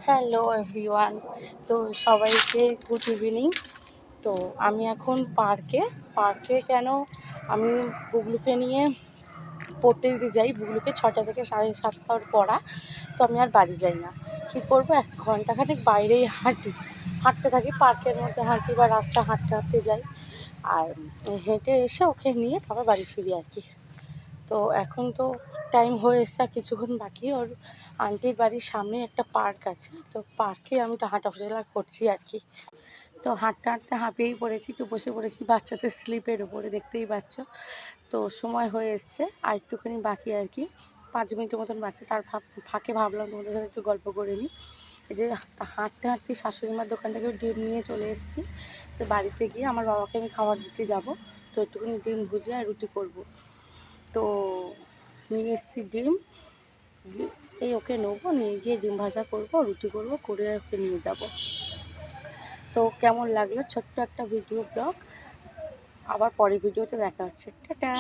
Hello everyone. তো সবাইকে good evening. তো আমি এখন পার্কে কেন আমি বুগলুকে নিয়ে পড়তে দিতে যাই। বুগলুকে 6টা থেকে 7:30 পড়া। তো আমি আর বাড়ি যাই না। কী করবো, 1 ঘন্টাখানেক বাইরেই হাঁটতে থাকি, পার্কের মধ্যে হাঁটি বা রাস্তা হাঁটতে হাঁটতে যাই। আর হেঁটে এসে ওকে নিয়ে তারপর বাড়ি ফিরি আর কি। তো এখন তো টাইম হয়ে এসছে, আর কিছুক্ষণ বাকি। ওর আন্টির বাড়ির সামনে একটা পার্ক আছে, তো পার্কে আমি তো হাঁটাফেরা করছি আর কি। তো হাঁটতে হাঁটতে হাঁপিয়েই পড়েছি, একটু বসে পড়েছি বাচ্চাদের স্লিপের উপরে, দেখতেই পাচ্ছ। তো সময় হয়ে এসছে, আর একটুখানি বাকি আর কি, 5 মিনিটের মতন বাকি। তার ফাঁকে ভাবলাম তোমাদের সাথে একটু গল্প করে নিই। এই যে হাঁটতে হাঁটতে শাশুড়ি মার দোকান থেকে ডিম নিয়ে চলে এসেছি। তো বাড়িতে গিয়ে আমার বাবাকে আমি খাবার দিতে যাব। তো একটুখানি ডিম ভুজে আর রুটি করব। তো নিয়ে এসেছি ডিম, এই ওকে নেবো, নিয়ে গিয়ে ডিম ভাজা করব, রুটি করব, করে ওকে নিয়ে যাব। তো কেমন লাগলো ছোট্ট একটা ভিডিও ব্লগ, আবার পরের ভিডিওতে দেখা হচ্ছে। টাটা।